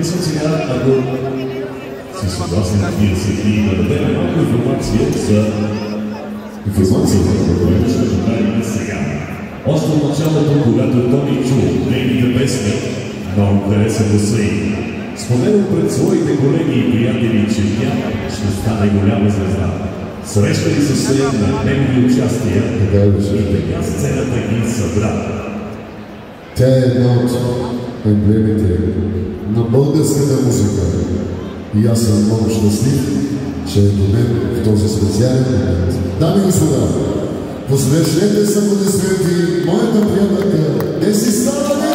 Искам сега, ако си съгласен, разбира се, и да дадем малко информация за което ще направим сега. Още от началото, когато Тони чу нейните песни, много хареса гласа им. Споменал пред своите колеги и приятели, че тя ще стане голяма звезда. Срещали се с на негови участия и така сцената ги събра. Тя е една от емблемите на българската музика. И аз съм много щастлив, че е до мен в този специален момент. Дами и господа, посрещнете с аплодисменти моята приятелка Деси Става!